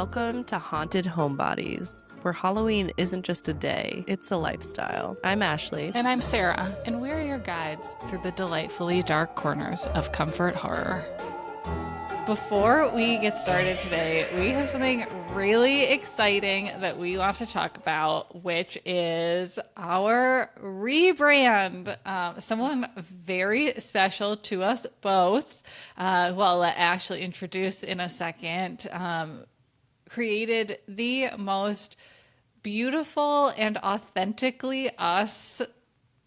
Welcome to Haunted Homebodies, where Halloween isn't just a day, it's a lifestyle. I'm Ashley. And I'm Sarah, and we're your guides through the delightfully dark corners of comfort horror. Before we get started today, we have something really exciting that we want to talk about, which is our rebrand. Someone very special to us both, who I'll let Ashley introduce in a second, created the most beautiful and authentically us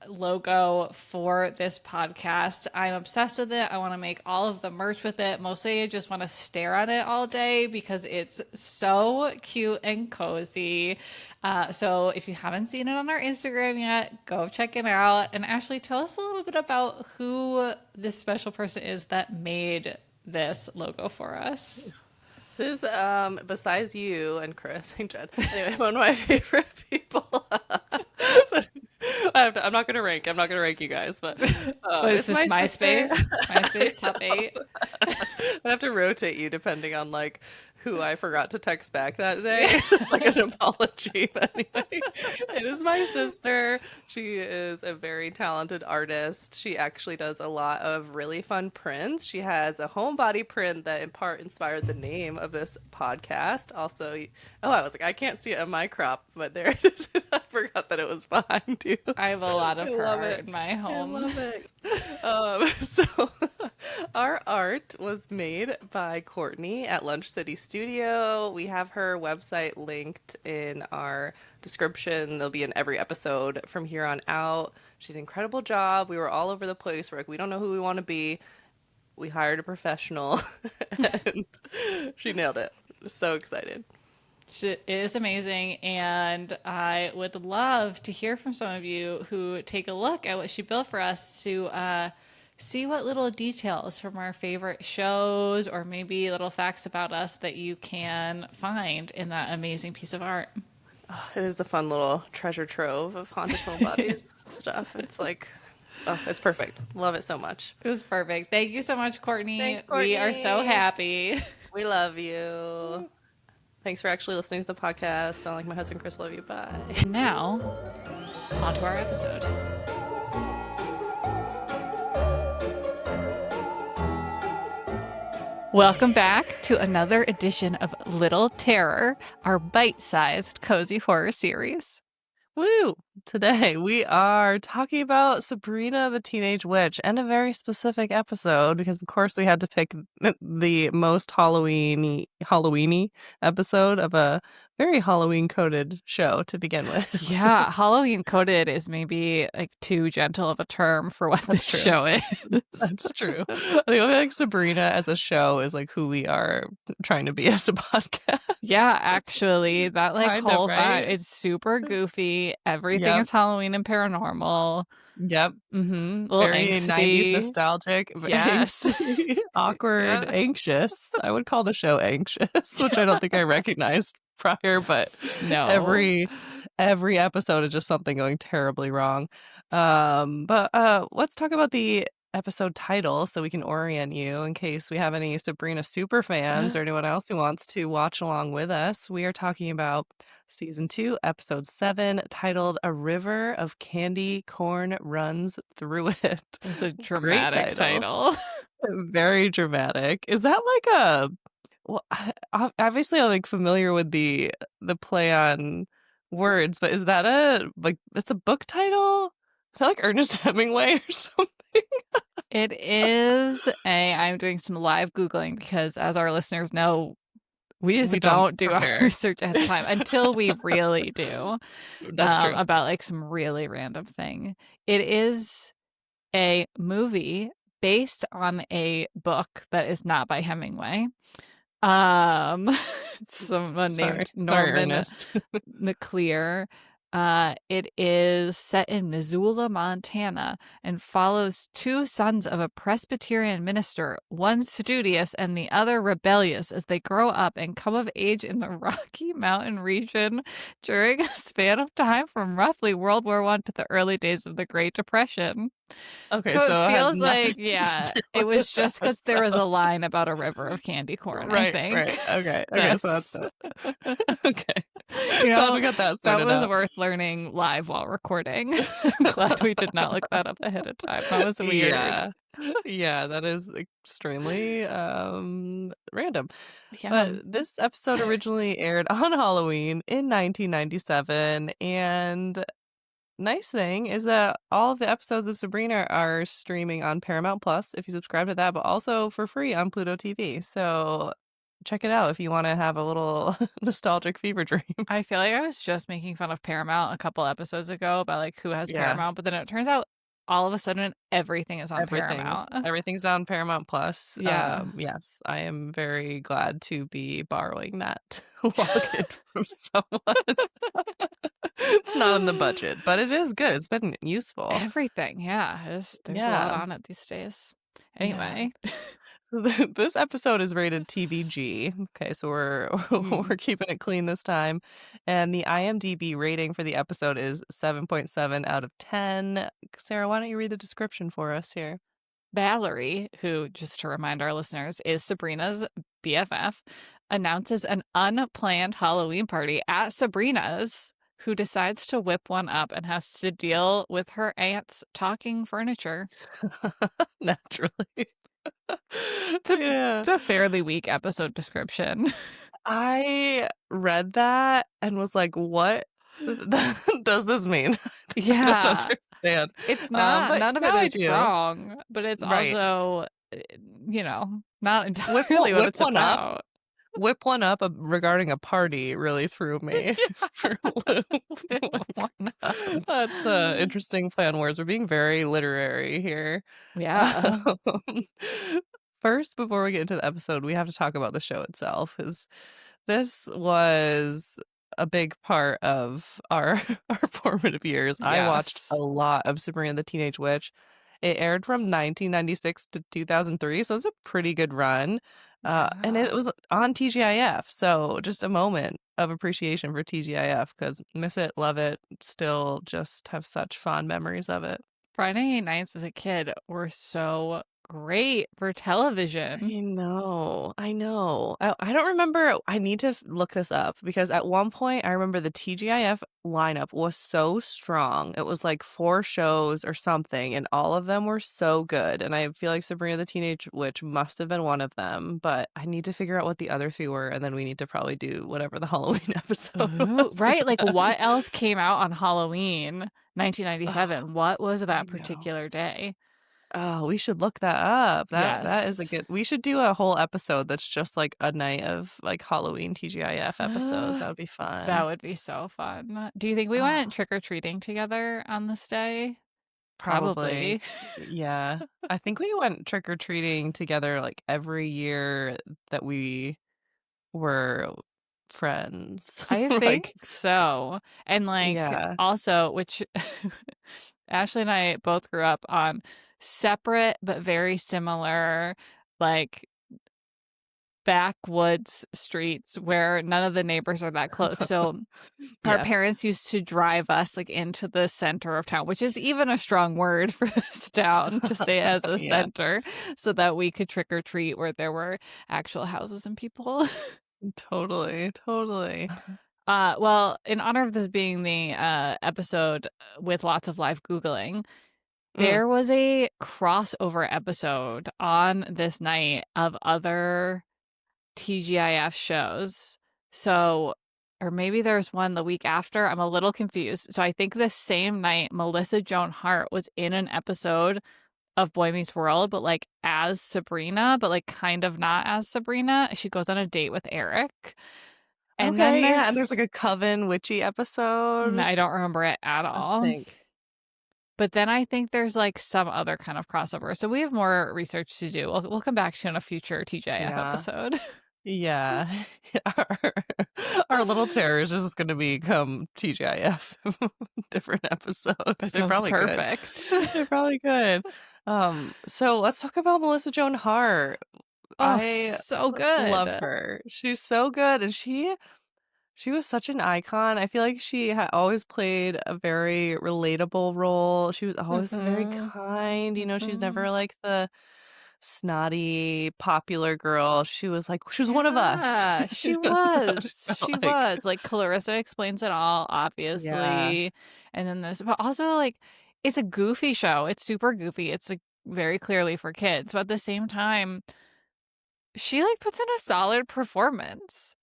logo for this podcast. I'm obsessed with it. I want to make all of the merch with it. Mostly I just want to stare at it all day because it's so cute and cozy. So if you haven't seen it on our Instagram yet, go check it out. And Ashley, tell us a little bit about who this special person is that made this logo for us. This is, besides you and Chris and Jen, anyway, one of my favorite people. So, I'm not gonna rank you guys, but is this MySpace? MySpace top 8. I have to rotate you depending on like who I forgot to text back that day. It's like an apology. But anyway, it is my sister. She is a very talented artist. She actually does a lot of really fun prints. She has a homebody print that in part inspired the name of this podcast. Also, I was like, I can't see it on my crop, but there it is. I forgot that it was behind you. I have a lot of her in my home. I love it. So our art was made by Courtney at Lunch City Studio. We have her website linked in our description. They'll be in every episode from here on out. She did an incredible job. We were all over the place. We're like, we don't know who we want to be. We hired a professional and she nailed it. So excited. It is amazing, and I would love to hear from some of you who take a look at what she built for us to see what little details from our favorite shows or maybe little facts about us that you can find in that amazing piece of art. Oh, it is a fun little treasure trove of haunted homebodies stuff. It's like, oh, it's perfect. Love it so much. It was perfect. Thank you so much, Courtney. Thanks, Courtney. We are so happy. We love you. Thanks for actually listening to the podcast. Unlike my husband, Chris, love you. Bye. Now, on to our episode. Welcome back to another edition of Little Terror, our bite-sized cozy horror series. Woo! Today we are talking about Sabrina the Teenage Witch, and a very specific episode because of course we had to pick the most Halloweeny episode of a very Halloween coded show to begin with. Yeah, Halloween coded is maybe like too gentle of a term for what this show is. That's true. I think like Sabrina as a show is like who we are trying to be as a podcast. Yeah, actually, that like Kind whole of, right? vibe, it's super goofy. Everything is Halloween and paranormal. Yep. Little Very angsty. 90s nostalgic. Yes. Awkward, anxious. I would call the show anxious, which I don't think I recognized prior, but no. Every episode is just something going terribly wrong. But let's talk about the episode title so we can orient you in case we have any Sabrina super fans or anyone else who wants to watch along with us. We are talking about Season 2, Episode 7, titled A River of Candy Corn Runs Through It. It's a dramatic title. Very dramatic. Is that like a... Well, obviously I'm like familiar with the play on words, but is that it's a book title? Is that like Ernest Hemingway or something? It is I'm doing some live Googling because as our listeners know, we just don't do our research ahead of time until we really do. That's true. About like some really random thing. It is a movie based on a book that is not by Hemingway. Someone named Norman McClear. It is set in Missoula, Montana, and follows two sons of a Presbyterian minister, one studious and the other rebellious, as they grow up and come of age in the Rocky Mountain region during a span of time from roughly World War I to the early days of the Great Depression. Okay, So it so I had feels like, nothing to yeah, do it with was this just because there was episode. a line about a river of candy corn, I Right, think. right. Okay, so that's That's, it. Okay. you Glad know, we got that that sorted was out. worth learning live while recording. I'm glad we did not look that up ahead of time. That was weird. Yeah. Yeah, that is extremely, random. Yeah. But this episode originally aired on Halloween in 1997, and nice thing is that all of the episodes of Sabrina are streaming on Paramount Plus if you subscribe to that, but also for free on Pluto TV. So check it out if you want to have a little nostalgic fever dream. I feel like I was just making fun of Paramount a couple episodes ago about like who has Yeah, Paramount, but then it turns out all of a sudden everything is on everything's Paramount. everything's on Paramount Plus. Yeah. Yes, I am very glad to be borrowing that login from someone. It's not in the budget, but it is good. It's been useful. Everything. Yeah. There's a lot Yeah, on it these days. yeah. Anyway. So this episode is rated TVG. Okay, so we're Mm. we're keeping it clean this time. And the IMDb rating for the episode is 7.7 out of 10. Sarah, why don't you read the description for us here? Valerie, who, just to remind our listeners, is Sabrina's BFF, announces an unplanned Halloween party at Sabrina's, who decides to whip one up and has to deal with her aunt's talking furniture. Naturally. It's a, Yeah. it's a fairly weak episode description. I read that and was like, what does this mean? I don't Yeah. understand. It's not, But none of it now I is do. wrong, but it's Right. also, not entirely what Whip it's one up. about. Whip one up regarding a party really threw me for a loop. Yeah. Like, Why not? that's a interesting play on words. We're being very literary here. Yeah. Um, First, before we get into the episode, we have to talk about the show itself, because this was a big part of our our formative years. I watched a Yes. lot of Sabrina the Teenage Witch. It aired from 1996 to 2003, so it's a pretty good run. And Yeah. it was on TGIF, so just a moment of appreciation for TGIF because miss it, love it, still just have such fond memories of it. Friday nights as a kid were so great for television. I know, I know. I don't remember. I need to look this up because at one point I remember the TGIF lineup was so strong. It was like 4 shows or something, and all of them were so good. And I feel like Sabrina the Teenage Witch must have been one of them, but I need to figure out what the other 3 were, and then we need to probably do whatever the Halloween episode Ooh, was right? with Like, them. what else came out on Halloween Oh, 1997? What was I that know. particular day? Oh, we should look that up. That is a Yes. good we should do a whole episode that's just like a night of like Halloween TGIF episodes. That would be That fun. would be so fun. Do you think we went Oh, trick or treating together on this day? probably. Probably. Yeah. I think we went trick or treating together like every year that we were friends. I think Like, so. And like yeah. also, which Ashley and I both grew up on separate but very similar, like backwoods streets where none of the neighbors are that close. So our Yeah. parents used to drive us like into the center of town, which is even a strong word for this town to say as a Yeah. center, so that we could trick or treat where there were actual houses and people. Totally. Totally. Well, in honor of this being the episode with lots of live Googling, Mm. there was a crossover episode on this night of other TGIF shows. So, or maybe there's one the week after. I'm a little confused. So I think the same night, Melissa Joan Hart was in an episode of Boy Meets World, but like as Sabrina, but like kind of not as Sabrina. She goes on a date with Eric. And then Okay, yeah, and there's like there's, a Coven witchy episode, I don't remember it at I all. think. But then I think there's like some other kind of crossover. So we have more research to do. We'll come back to in a future TGIF Yeah. episode. Yeah. Our, our little terror is just going to become TGIF different episodes. That They're sounds probably good. perfect. They're probably good. So let's talk about Melissa Joan Hart. Oh, I so love good. her. She's so good, and she was such an icon. I feel like she had always played a very relatable role. She was always very Mm-hmm. kind. She's Mm-hmm. never like the snotty popular girl. She was one of us. Yeah, she That's how she was. She felt like. was. Like Clarissa explains it all, Yeah. obviously. And then this, but also like it's a goofy show. It's super goofy. It's like very clearly for kids, but at the same time, she like puts in a solid performance.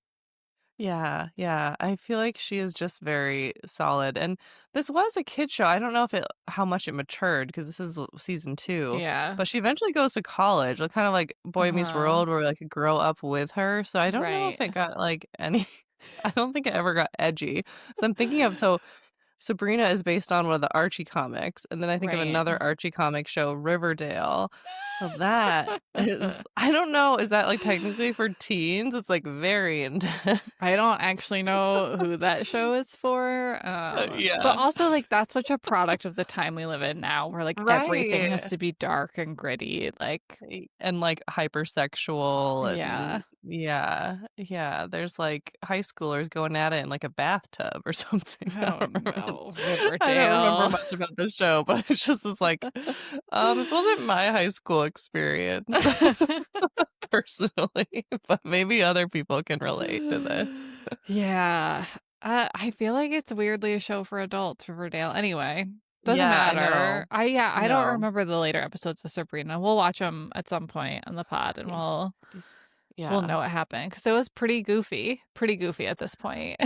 Yeah, yeah. I feel like she is just very solid. And this was a kid show. I don't know if it how much it matured because this is season 2, Yeah. but she eventually goes to college, like kind of like Boy Meets Uh-huh. World where like you grow up with her. So I don't know if Right. it got like any I don't think it ever got edgy. So I'm thinking of Sabrina is based on one of the Archie comics, and then I think of Right. another Archie comic show, Riverdale. So that is I don't know, is that like technically for teens? It's like very intense. I don't actually know who that show is for. But Yeah. also like that's such a product of the time we live in now where like everything has Right. to be dark and gritty. Like, And like hypersexual yeah. and yeah. Yeah. There's like high schoolers going at it in like a bathtub or something. Oh no, I don't remember Riverdale. much about the show, but it's just was like, this wasn't my high school experience personally, but maybe other people can relate to this. Yeah. I feel like it's weirdly a show for adults, Riverdale. Anyway, doesn't Yeah, I know. matter. I don't No. remember the later episodes of Sabrina. We'll watch them at some point on the pod and Y- we'll Yeah. know what happened because it was pretty goofy at this point.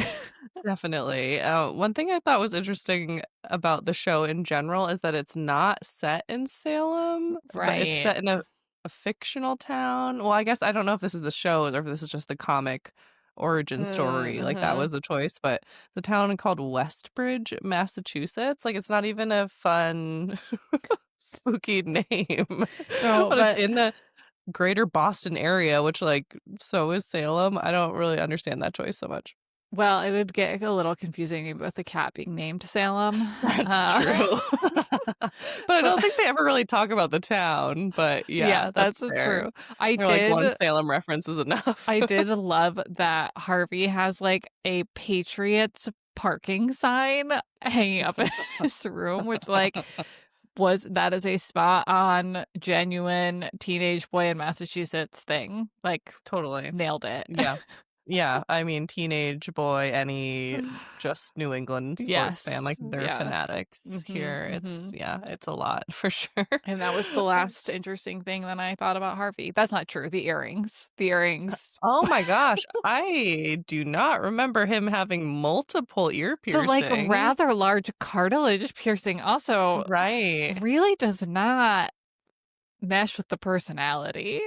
Definitely. One thing I thought was interesting about the show in general is that it's not set in Salem, but it's Right. set in a fictional town. Well, I guess I don't know if this is the show or if this is just the comic origin story. Like that Mm-hmm. was the choice, but the town called Westbridge, Massachusetts. Like it's not even a fun, spooky name, No, but it's but in the greater Boston area, which like so is Salem. I don't really understand that choice so much. well, it would get a little confusing maybe with the cat being named Salem. That's Uh, true. But I don't but think they ever really talk about the town, but yeah, yeah, that's that's fair. true. I They're like, one did Salem reference is enough. I did love that Harvey has like a Patriots parking sign hanging up in his room, which like that is a spot on genuine teenage boy in Massachusetts thing. Like Totally. nailed it. Yeah. Yeah, I mean, teenage boy, any just New England sports fan, Yes. like, they're Yeah. fanatics here. Hmm. It's a lot for sure. And that was the last interesting thing that I thought about Harvey. That's not true. The earrings. The earrings. Oh my gosh, I do not remember him having multiple ear The like piercings. rather large cartilage piercing also Right. really does not mesh with the personality.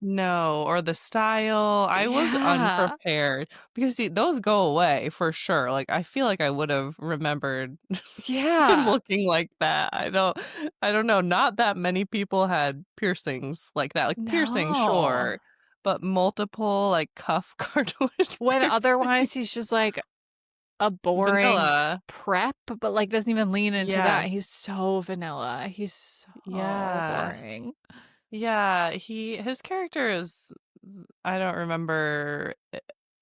No, or the style. I was Yeah. unprepared because see, those go away for sure. Like I feel like I would have remembered him Yeah. looking like that. I don't know. Not that many people had piercings like that. Like piercing, No. sure, but multiple like cuff cartilage When piercing. otherwise he's just like a boring Vanilla. prep, but like doesn't even lean into Yeah. that. He's so vanilla. He's so Yeah. boring. Yeah, his character is I don't remember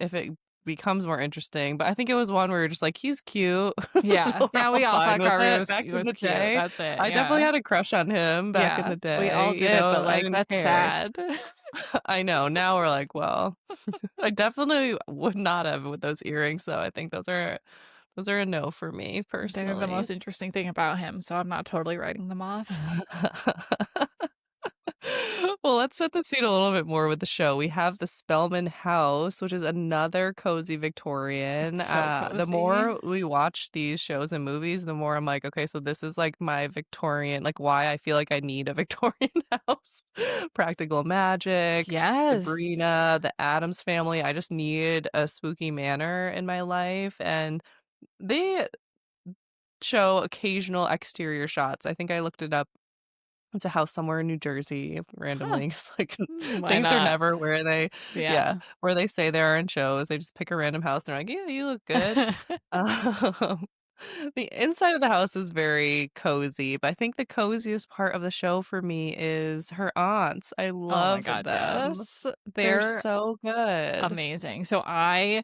if it becomes more interesting, but I think it was one where you're just like, he's cute. Yeah. So we're Yeah, all we all fine thought with Carver it. was, Back he in was the cute. day, That's it. I definitely Yeah. had a crush on him back in Yeah. the We all day, did, but I like didn't that's care. sad. I know. Now we're like, well, I definitely would not have with those earrings, though. I think those are a no for me They're the personally. most interesting thing about him, so I'm not totally writing them off. Well, let's set the scene a little bit more with the show. We have the Spellman house, which is another cozy Victorian. It's so The cozy. more we watch these shows and movies, the more I'm like, okay, so this is like my Victorian, like why I feel like I need a Victorian house. Practical Magic, Yes. Sabrina, the Addams Family. I just need a spooky manor in my life. And they show occasional exterior shots. I think I looked it up It's a house somewhere in New Jersey Huh. randomly. It's like Why things are not? never Yeah. where they say they are in shows. They just pick a random house and they're like, yeah, you look good. Um, the inside of the house is very cozy, but I think the coziest part of the show for me is her aunts. I Oh my love God, them. yes. They're They're so good. amazing. So I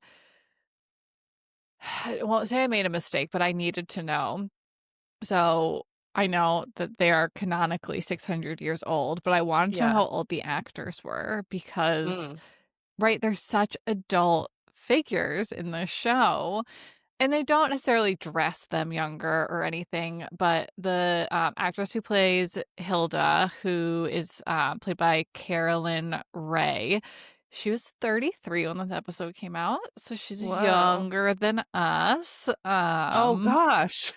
won't say I made a mistake, but I needed to know. So I know that they are canonically 600 years old, but I wanted to know Yeah. how old the actors were because, Mm. right, they're such adult figures in the show. And they don't necessarily dress them younger or anything, but the actress who plays Hilda, who is played by Carolyn Ray, she was 33 when this episode came out, so she's Whoa. younger than us. Oh gosh.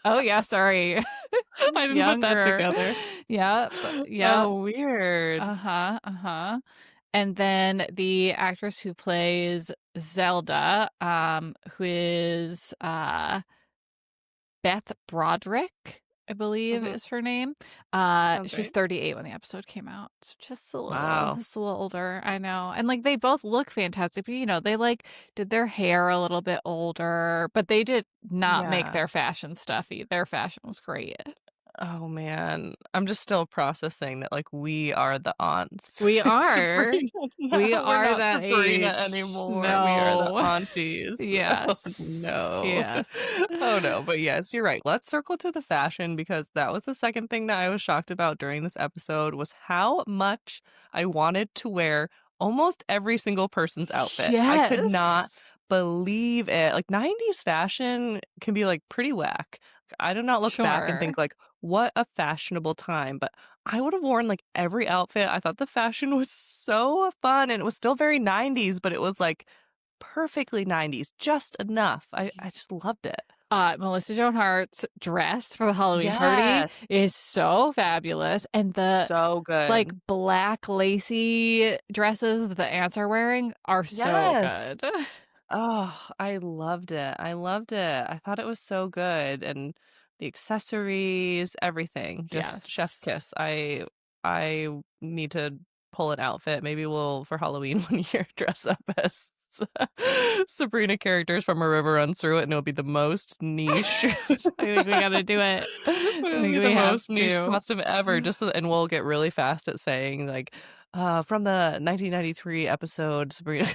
Oh yeah, sorry, I didn't put that younger. together. Yep, yep. Oh, weird. Uh-huh, uh-huh. And then the actress who plays Zelda, who is Beth Broderick, I believe Mhm. is her name. Sounds She was right. 38 when the episode came out. So Wow. just a little older, I know. And like they both look fantastic, but they like did their hair a little bit older, but they did not make Yeah. their fashion stuffy. Their fashion was great. Oh, man. I'm just still processing that, like, we are the aunts. We are. Sabrina We now. We're are not that Sabrina age. anymore. We are the No. aunties. Oh, Yes. no. Yes. Oh, no. But yes, you're right. Let's circle to the fashion because that was the second thing that I was shocked about during this episode was how much I wanted to wear almost every single person's outfit. I could not Yes. believe it. Like 90s fashion can be like pretty whack. I do not look back and Sure. think like what a fashionable time, but I would have worn like every outfit. I thought the fashion was so fun and it was still very 90s, but it was like perfectly 90s, just enough. I just loved it. Melissa Joan Hart's dress for the Halloween party Yes. is so fabulous. And the So like good. black lacy dresses that the ants are wearing are so Yes. good. Oh, I loved it. I loved it. I thought it was so good and the accessories, everything. Just chef's Yes. kiss. I need to pull an outfit. Maybe we'll for Halloween one year dress up as Sabrina characters from A River Runs Through It and it'll be the most niche. I think we gotta do it. I It'll think be the we have most niche to. costume ever. And we'll get really fast at saying like from the 1993 episode, Sabrina.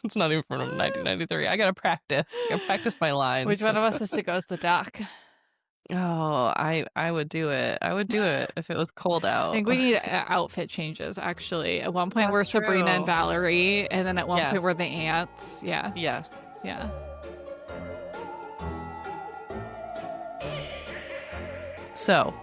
It's not even from 1993. I gotta practice. I gotta practice my Which lines. one of us is to go as the doc? Oh, I would do it. I would do it if it was cold I out. think we need outfit changes, actually. At one point, we're That's Sabrina and true. Valerie, and then at one point, we're Yes. the ants. Yeah. Yes. Yeah. So,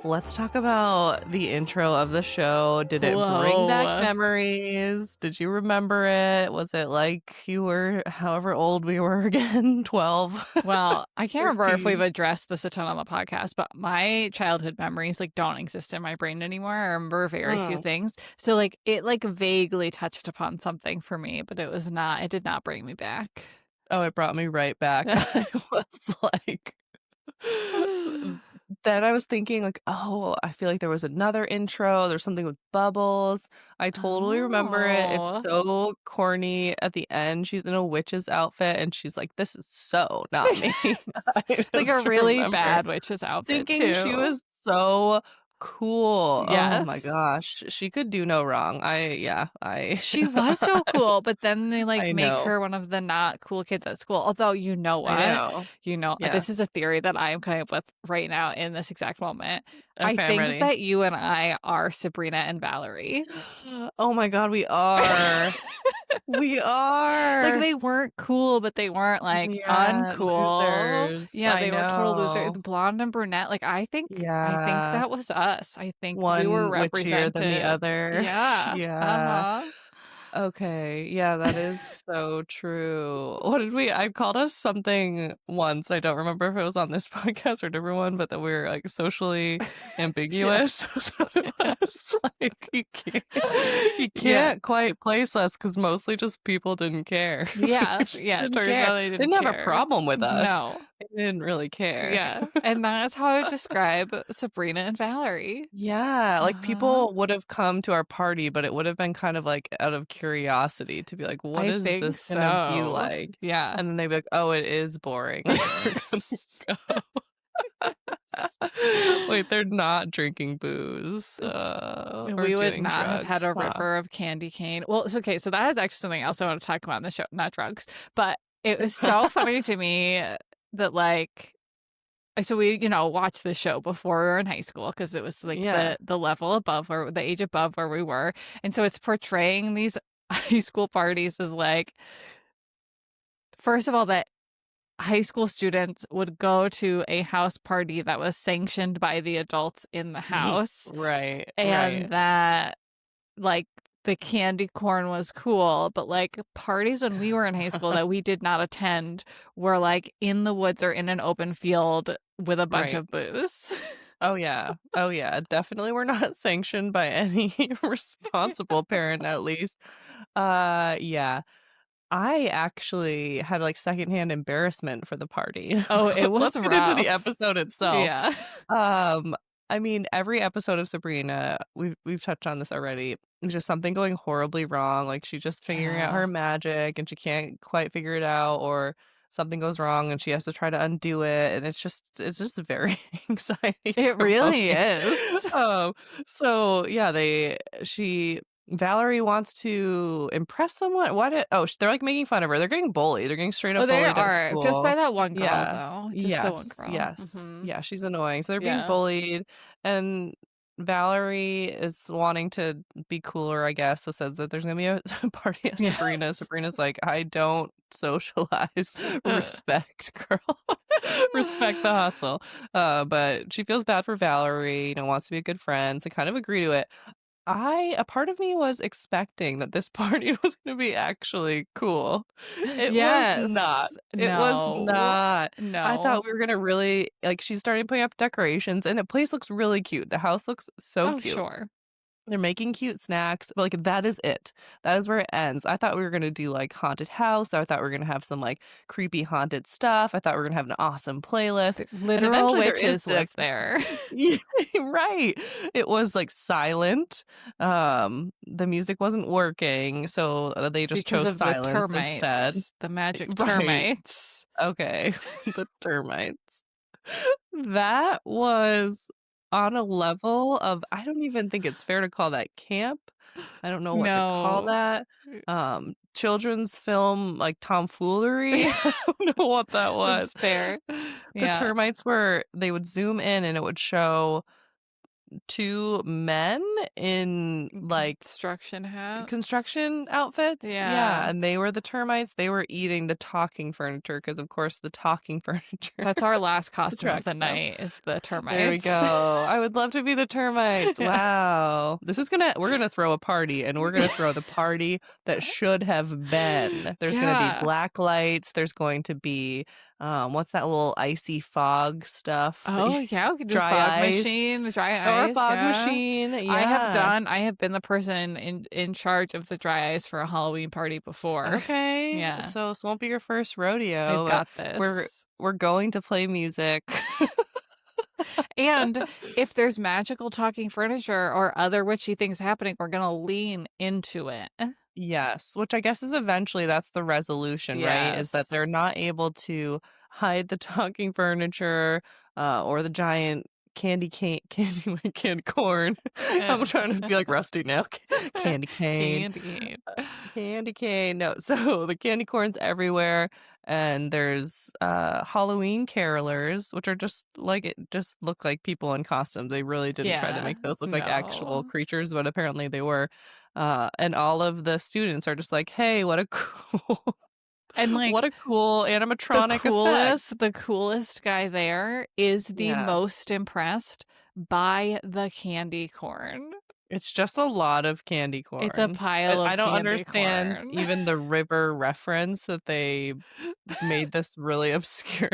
let's talk about the intro of the show. Did it bring back Whoa. memories? Did you remember it? Was it like you were however old we were again? 12? Well, I can't remember if we've 13? addressed this a ton on the podcast, but my childhood memories like don't exist in my brain anymore. I remember very few Mm. things. So like it like vaguely touched upon something for me, but it did not bring me back. Oh, it brought me right back. I was like then I was thinking like, "Oh, I feel like there was another intro. There's something with bubbles." I totally remember it. It's Oh. so corny at the end. She's in a witch's outfit and she's like, "This is so not me." I Like a just really remember bad witch's outfit thinking she too. was so cool. Oh my Yes. gosh. She could do no wrong. I She was so cool, but then they like I make know. her one of the not cool kids at school. Although you know I what? know. Yeah. This is a theory that I am coming up with right now in this exact moment. I Okay, I'm think ready. that you and I are Sabrina and Valerie. Oh my God, we are. We Like are. they weren't cool, but they weren't like Yeah, uncool. losers. Yeah, I they were total losers. know. Blonde and brunette. Like I think Yeah. that was us. I think we were One witchier than the represented. other. Yeah. Yeah. Uh-huh. Okay. Yeah, that is so true. What did I called us something once. I don't remember if it was on this podcast or a different one, but that we were like socially ambiguous. Yes. Was what it was. Like you Yeah. can't quite place us because mostly just people didn't care. Like, Yeah. they just Yeah. didn't Turns care. out they They didn't didn't have a care. problem with us. No. I didn't really care. Yeah. And that's how I would describe Sabrina and Valerie. Yeah, like Uh-huh. people would have come to our party, but it would have been kind of like out of curiosity to be like, what I is think this gonna be so. like? Yeah. And then they'd be like, oh, it is boring. We're Yes. gonna go. Wait, they're not drinking booze or We would doing not have had drugs. a Huh. river of candy cane. Well, it's okay. So that is actually something else I want to talk about in the show, not drugs. But it was so funny to me that like so we, watched the show before we were in high school because it was like Yeah. the level above or the age above where we were. And so it's portraying these high school parties as like, first of all, that high school students would go to a house party that was sanctioned by the adults in the house, Right, and right. that like the candy corn was cool, but like parties when we were in high school that we did not attend were like in the woods or in an open field with a bunch Right. of booze. Oh yeah. Oh yeah. Definitely we're not sanctioned by any responsible parent at least. Yeah. I actually had like secondhand embarrassment for the party. Oh, it was Let's get into the rough. episode itself. Yeah. Um, I mean, every episode of Sabrina, we've touched on this already. It's just something going horribly wrong. Like she's just figuring out her Yeah. magic and she can't quite figure it out, or something goes wrong and she has to try to undo it. And it's just very anxiety It really provoking. is. Um, so yeah, she Valerie wants to impress someone. They're like making fun of her. They're getting bullied. They're getting straight Oh, up they bullied at are. Just by school. that one girl, Yeah. though. Just the one Yes. girl. Yes. Yeah, she's annoying. So they're being Yeah. bullied, and Valerie is wanting to be cooler, I guess. So says that there's gonna be a party at Yeah. Sabrina. Sabrina's like, I don't socialize. Respect, girl. Respect the hustle. But she feels bad for Valerie, wants to be a good friend, so kind of agree to it. A part of me was expecting that this party was gonna be actually cool. It was not. Yes. It was No. not. I thought No. we were gonna really like, she started putting up decorations, and the place looks really cute. The house looks so Oh, cute. sure. They're making cute snacks, but, like, that is it. That is where it ends. I thought we were gonna do, like, haunted house. I thought we were gonna have some, like, creepy haunted stuff. I thought we were gonna have an awesome playlist, The and literal eventually there is witches the live there. Yeah, right. It was, like, silent. The music wasn't working, so, they just Because chose of the silence instead. termites. The magic Right. termites. Okay. The termites. That was on a level of, I don't even think it's fair to call that camp. I don't know what to call No. that. Children's film, like, tomfoolery. I don't know what that was. That's fair. The Yeah. termites they would zoom in and it would show two men in, like, Construction hats. construction outfits. Yeah, Yeah. and they were the termites. They were eating the talking furniture because, of course, the talking furniture That's our last costume of the attracts them. night is the termites. There we go. I would love to be the termites. Yeah. Wow. We're gonna throw a party, and we're gonna throw the party that should have been. There's gonna Yeah. be black lights. There's going to be what's that little icy fog stuff? Oh, yeah, we could do Dry fog ice. machine, dry Or ice. a fog Yeah. machine. Yeah. I have been the person in charge of the dry ice for a Halloween party before. Okay. Yeah. So this won't be your first rodeo. I've got this. We're going to play music. And if there's magical talking furniture or other witchy things happening, we're going to lean into it. Yes, which I guess is eventually that's the resolution, right? Is that they're Yes. not able to hide the talking furniture, or the giant candy corn. I'm trying to be like Rusty now. Candy cane. Candy cane. Candy cane. No, so the candy corn's everywhere, and there's Halloween carolers, which are just look like people in costumes. They really didn't try to Yeah. make those look like actual No. creatures, but apparently they were. And all of the students are just like, "Hey, what a cool, And like what a cool animatronic effect." the coolest guy there is the Yeah. most impressed by the candy corn. It's just a lot of candy corn. It's a pile of I don't candy understand corn. even the river reference that they made this really obscure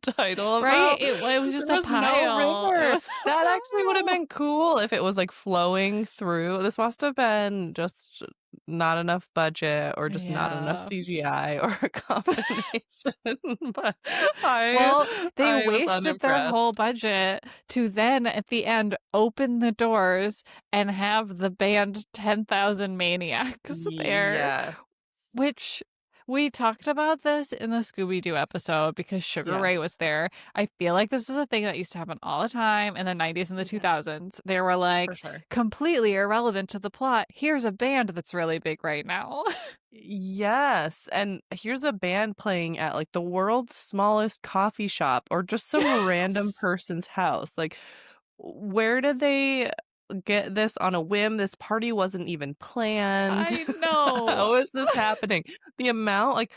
title Right? about. It was just There a was no pile. river. It was a That actually would have pile. been cool if it was like flowing through. This must have been just not enough budget or just not enough Yeah. CGI or a combination. But Well, they I was wasted their whole unimpressed. budget to then at the end open the doors and have the band 10,000 Maniacs there, Yeah. which we talked about this in the Scooby-Doo episode because Sugar Yeah, Ray was there. I feel like this is a thing that used to happen all the time in the 90s and the yeah, 2000s. They were for like sure. completely irrelevant to the plot. Here's a band that's really big right now. Yes, and here's a band playing at like the world's smallest coffee shop or just some random Yes. person's house. Like, where did they get this on a whim? This party wasn't even planned. I know. How is this happening? The amount like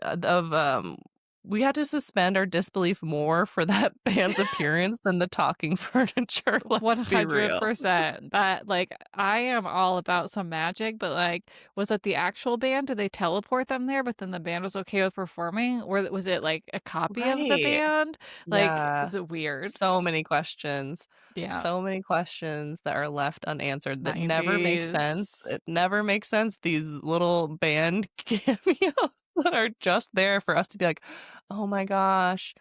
of we had to suspend our disbelief more for that band's appearance than the talking furniture, let's be real. 100%. That, like, I am all about some magic, but, like, was it the actual band? Did they teleport them there, but then the band was okay with performing? Or was it, like, a copy of the Right. band? Like, Yeah. is it weird? So many questions. Yeah. So many questions that are left unanswered that never make sense. 90s. It never makes sense. These little band cameos that are just there for us to be like, oh my gosh.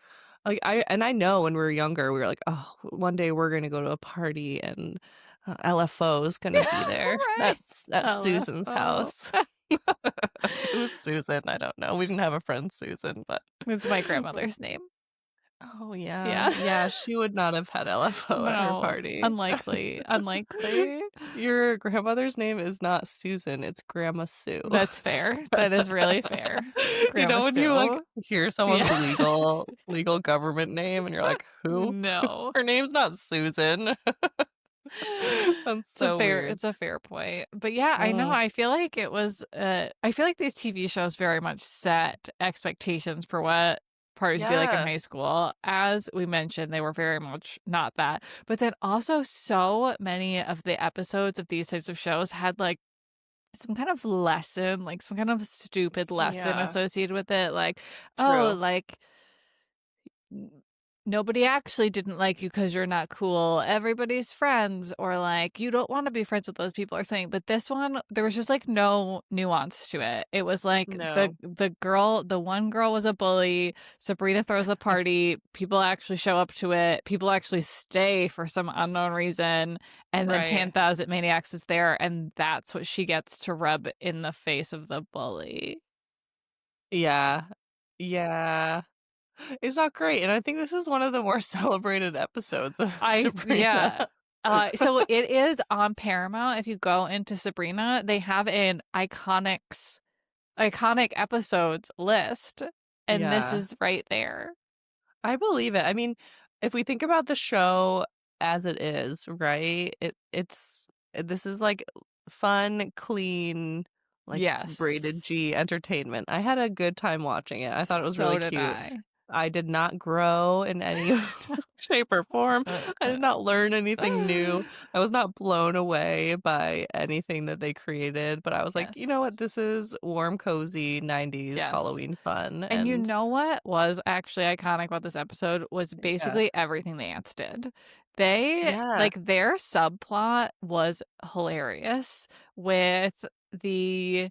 Like I know when we were younger, we were like, oh, one day we're gonna go to a party and LFO is gonna be there. Right. That's Susan's LFO. house. Who's Susan? I don't know. We didn't have a friend Susan, but It's my grandmother's name. oh yeah. Yeah. Yeah, she would not have had LFO at her No. party. Unlikely. Unlikely. Your grandmother's name is not Susan, it's Grandma Sue. That's fair. That is really fair. You Grandma know when you like Sue. hear someone's Yeah. legal government name and you're like, who? No. Her name's not Susan. That's so weird. It's a fair point. But yeah, I know. Oh, I feel like it was I feel like these TV shows very much set expectations for what parties would be like in high yes. school. As we mentioned, they were very much not that. But then also so many of the episodes of these types of shows had like some kind of lesson, like some kind of stupid lesson Yeah, associated with it. Like, oh, true. like nobody actually didn't like you because you're not cool. Everybody's friends, or like you don't want to be friends with those people or something. But this one, there was just like no nuance to it. It was like No. the one girl was a bully. Sabrina throws a party. People actually show up to it. People actually stay for some unknown reason. And then Right. 10,000 Maniacs is there, and that's what she gets to rub in the face of the bully. Yeah. Yeah. It's not great, and I think this is one of the more celebrated episodes of Yeah. Sabrina. So it is on Paramount. If you go into Sabrina, they have an iconic episodes list, and this Yeah, is right there. I believe it. I mean, if we think about the show as it is, right? This is like fun, clean, like braided Yes. G entertainment. I had a good time watching it. I thought it was So really did cute. I. I did not grow in any shape or form. I did not learn anything new. I was not blown away by anything that they created, but I was like, you know what? Yes. This is warm, cozy 90s Yes. Halloween fun. And you And know what was actually iconic about this episode was yeah. basically everything the ants did. They Yes. like their subplot was hilarious with the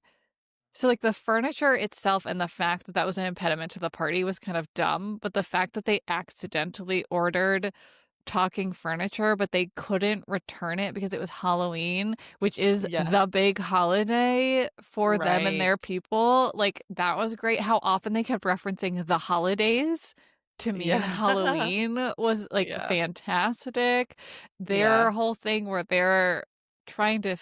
so, like, the furniture itself and the fact that that was an impediment to the party was kind of dumb, but the fact that they accidentally ordered talking furniture, but they couldn't return it because it was Halloween, which is Yes. the big holiday for them and Right. their people, like, that was great. How often they kept referencing the holidays to mean Yeah. Halloween was, like, Yeah. fantastic. Yeah. Their whole thing where they're trying to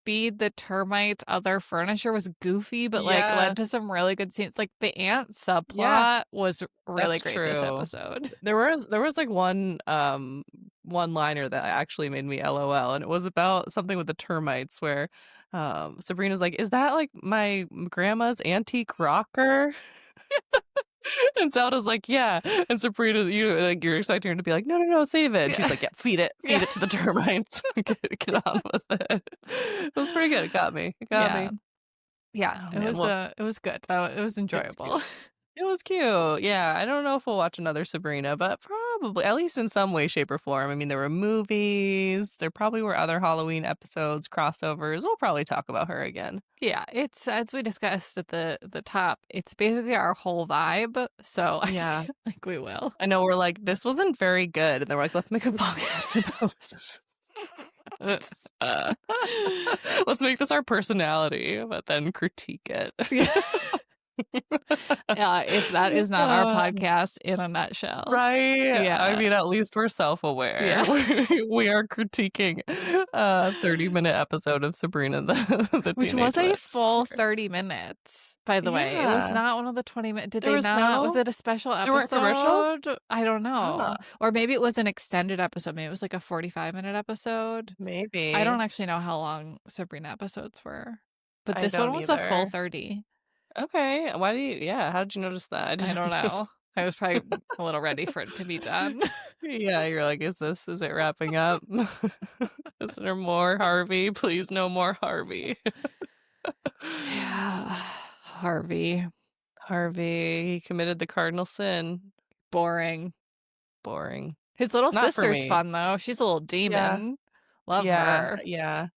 feed the termites other furniture was goofy, but, like, led Yes. to some really good scenes. Like, the ant Yeah. subplot was really That's great this true. episode. There was like one liner that actually made me LOL, and it was about something with the termites where Sabrina's like, "Is that like my grandma's antique rocker?" And Zelda's like, "Yeah." And Sabrina's you're expecting her to be like, "No, no, no, save it." And she's Yeah. like, "Yeah, feed it. Feed Yeah. it to the termites. Get on with it." It was pretty good. It got me. It got Yeah. me. Yeah. Oh man, well, It was good. It was it's enjoyable. cute. It was cute. Yeah, I don't know if we'll watch another Sabrina, but probably, at least in some way, shape, or form. I mean, there were movies. There probably were other Halloween episodes, crossovers. We'll probably talk about her again. Yeah, it's as we discussed at the top, it's basically our whole vibe. So I Yeah. feel like we will. I know we're like, this wasn't very good. And they're like, let's make a podcast about this. Let's make this our personality, but then critique it. If that is not our podcast in a nutshell. Right? Yeah. I mean, at least we're self-aware. Yeah. We are critiquing a 30-minute episode of Sabrina the Which Teenage was a Witch. full 30 minutes, by the way. It was Yeah. not one of the 20-minute. Did There they was not? no- Was it a special There weren't commercials? episode? I don't know. Huh. Or maybe it was an extended episode. Maybe it was like a 45-minute episode. Maybe. I don't actually know how long Sabrina episodes were. But I this one don't was a full either. 30. Okay. Why do you? Yeah. How did you notice that? I don't know. I was probably a little ready for it to be done. Yeah, you're like, is it wrapping up? Is there more Harvey? Please, no more Harvey. Yeah. Harvey. He committed the cardinal sin. Boring. His little Not for sister's me. fun, though. She's a little demon. Love her. Yeah.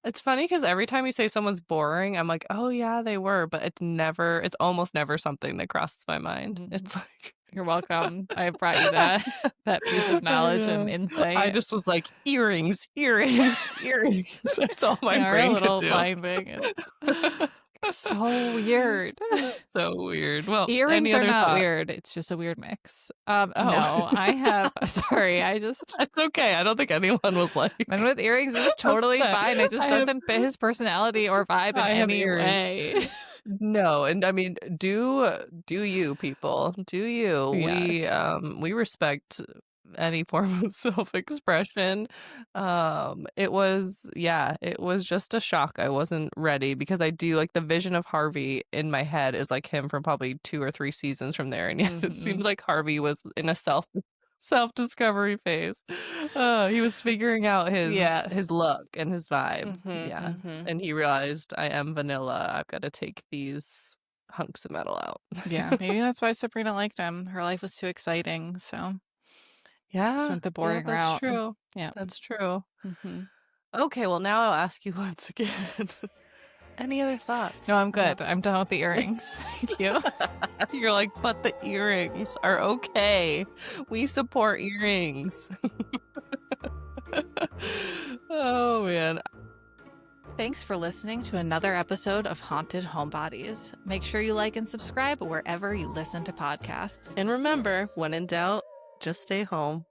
It's funny because every time you say someone's boring, I'm like, oh yeah, they were, but it's almost never something that crosses my mind. Mhm. It's like, You're welcome. I brought you that piece of knowledge and insight. I just was like, earrings. That's all my Our brain little could do. finding. It's so weird. So weird. Well, Earrings any are other not thoughts? weird. It's just a weird mix. No, I have. Sorry, It's okay. I don't think anyone was like, men with earrings is totally upset. fine. It just I have- doesn't fit his personality or vibe in I have any earrings. way. No, and I mean, do you people? Do you? Yeah. We respect any form of self-expression. It was just a shock. I wasn't ready because I do like the vision of Harvey in my head is like him from probably 2 or 3 seasons from there, and yet it seems like Harvey was in a self-discovery phase. He was figuring out his look and his vibe. And he realized, I am vanilla. I've got to take these hunks of metal out. Yeah, maybe that's why Sabrina liked him. Her life was too exciting, so Yeah, went the boring that's route. true. Yeah. That's true. Mm-hmm. Okay, well now I'll ask you once again. Any other thoughts? No, I'm good. I'm done with the earrings. Thank you. You're like, but the earrings are okay. We support earrings. Oh man. Thanks for listening to another episode of Haunted Homebodies. Make sure you like and subscribe wherever you listen to podcasts. And remember, when in doubt, just stay home.